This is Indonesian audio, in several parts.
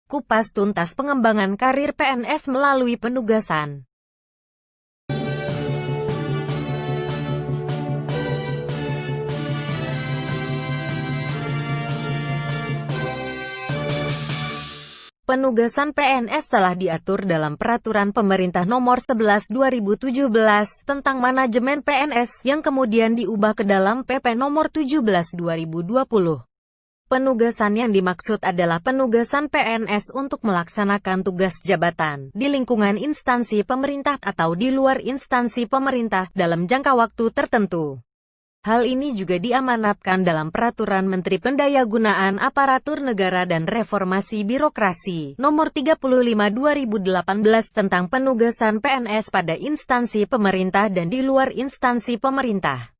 Kupas tuntas pengembangan karir PNS melalui penugasan. Penugasan PNS telah diatur dalam Peraturan Pemerintah Nomor 11 2017 tentang manajemen PNS yang kemudian diubah ke dalam PP Nomor 17 2020. Penugasan yang dimaksud adalah penugasan PNS untuk melaksanakan tugas jabatan di lingkungan instansi pemerintah atau di luar instansi pemerintah dalam jangka waktu tertentu. Hal ini juga diamanatkan dalam Peraturan Menteri Pendayagunaan Aparatur Negara dan Reformasi Birokrasi Nomor 35 2018 tentang penugasan PNS pada instansi pemerintah dan di luar instansi pemerintah.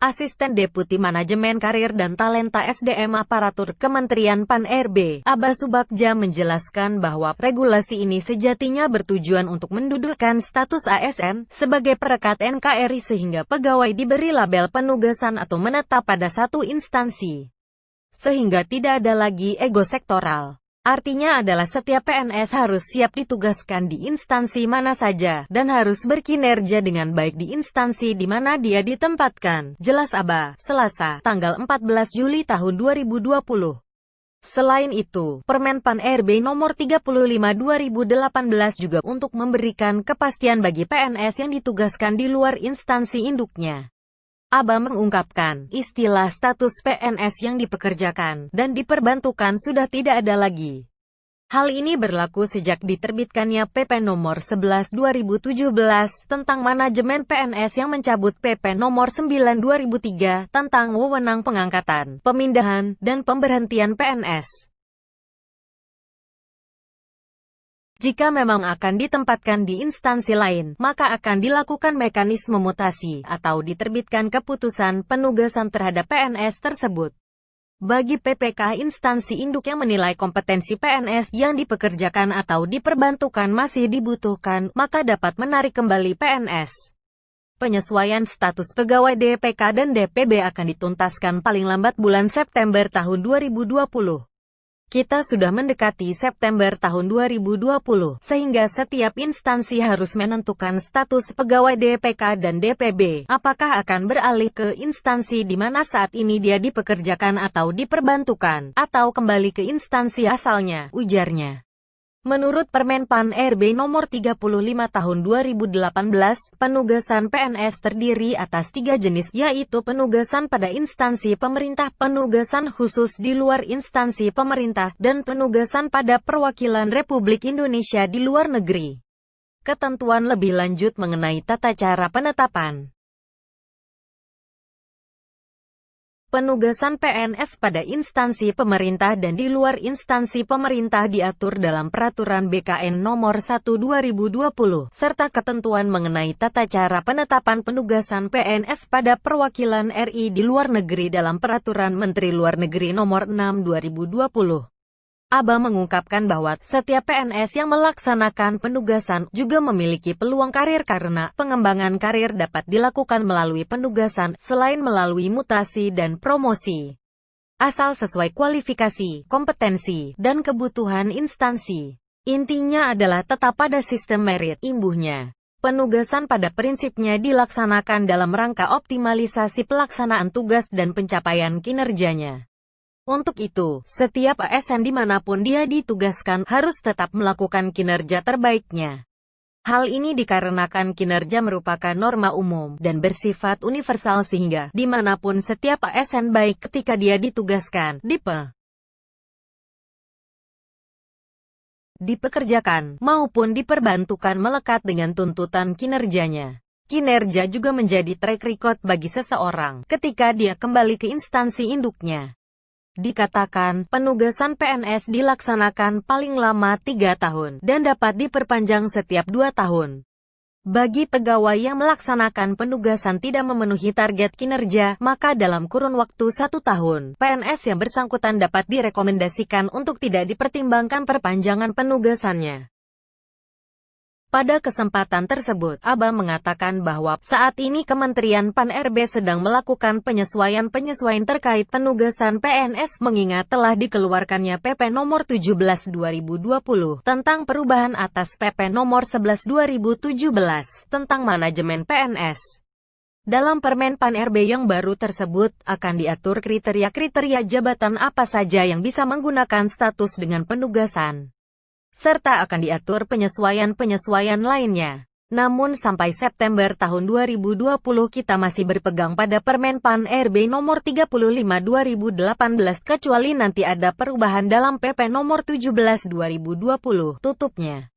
Asisten Deputi Manajemen Karir dan Talenta SDM Aparatur Kementerian Pan-RB, Aba Subagja menjelaskan bahwa regulasi ini sejatinya bertujuan untuk mendudukkan status ASN sebagai perekat NKRI sehingga pegawai diberi label penugasan atau menetap pada satu instansi. Sehingga tidak ada lagi ego sektoral. Artinya adalah setiap PNS harus siap ditugaskan di instansi mana saja, dan harus berkinerja dengan baik di instansi di mana dia ditempatkan, jelas Aba, Selasa, tanggal 14 Juli tahun 2020. Selain itu, Permen Pan-RB Nomor 35 2018 juga untuk memberikan kepastian bagi PNS yang ditugaskan di luar instansi induknya. Aba mengungkapkan, istilah status PNS yang dipekerjakan dan diperbantukan sudah tidak ada lagi. Hal ini berlaku sejak diterbitkannya PP Nomor 11 2017 tentang manajemen PNS yang mencabut PP Nomor 9 2003 tentang wewenang pengangkatan, pemindahan, dan pemberhentian PNS. Jika memang akan ditempatkan di instansi lain, maka akan dilakukan mekanisme mutasi atau diterbitkan keputusan penugasan terhadap PNS tersebut. Bagi PPK instansi induk yang menilai kompetensi PNS yang dipekerjakan atau diperbantukan masih dibutuhkan, maka dapat menarik kembali PNS. Penyesuaian status pegawai DPK dan DPB akan dituntaskan paling lambat bulan September tahun 2020. Kita sudah mendekati September tahun 2020, sehingga setiap instansi harus menentukan status pegawai DPK dan DPB, apakah akan beralih ke instansi di mana saat ini dia dipekerjakan atau diperbantukan, atau kembali ke instansi asalnya, ujarnya. Menurut Permen Pan-RB Nomor 35 Tahun 2018, penugasan PNS terdiri atas 3 jenis, yaitu penugasan pada instansi pemerintah, penugasan khusus di luar instansi pemerintah, dan penugasan pada perwakilan Republik Indonesia di luar negeri. Ketentuan lebih lanjut mengenai tata cara penetapan penugasan PNS pada instansi pemerintah dan di luar instansi pemerintah diatur dalam Peraturan BKN Nomor 1 2020, serta ketentuan mengenai tata cara penetapan penugasan PNS pada perwakilan RI di luar negeri dalam Peraturan Menteri Luar Negeri Nomor 6 2020. Aba mengungkapkan bahwa setiap PNS yang melaksanakan penugasan juga memiliki peluang karir karena pengembangan karir dapat dilakukan melalui penugasan, selain melalui mutasi dan promosi. Asal sesuai kualifikasi, kompetensi, dan kebutuhan instansi. Intinya adalah tetap pada sistem merit, imbuhnya. Penugasan pada prinsipnya dilaksanakan dalam rangka optimalisasi pelaksanaan tugas dan pencapaian kinerjanya. Untuk itu, setiap ASN dimanapun dia ditugaskan harus tetap melakukan kinerja terbaiknya. Hal ini dikarenakan kinerja merupakan norma umum dan bersifat universal sehingga dimanapun setiap ASN baik ketika dia ditugaskan, dipekerjakan, maupun diperbantukan melekat dengan tuntutan kinerjanya. Kinerja juga menjadi track record bagi seseorang ketika dia kembali ke instansi induknya. Dikatakan, penugasan PNS dilaksanakan paling lama 3 tahun, dan dapat diperpanjang setiap 2 tahun. Bagi pegawai yang melaksanakan penugasan tidak memenuhi target kinerja, maka dalam kurun waktu 1 tahun, PNS yang bersangkutan dapat direkomendasikan untuk tidak dipertimbangkan perpanjangan penugasannya. Pada kesempatan tersebut, Aba mengatakan bahwa saat ini Kementerian Pan-RB sedang melakukan penyesuaian-penyesuaian terkait penugasan PNS mengingat telah dikeluarkannya PP Nomor 17/2020 tentang perubahan atas PP Nomor 11/2017 tentang manajemen PNS. Dalam Permen Pan-RB yang baru tersebut, akan diatur kriteria-kriteria jabatan apa saja yang bisa menggunakan status dengan penugasan, serta akan diatur penyesuaian-penyesuaian lainnya. Namun sampai September tahun 2020 kita masih berpegang pada Permen Pan-RB Nomor 35/2018 kecuali nanti ada perubahan dalam PP Nomor 17/2020, tutupnya.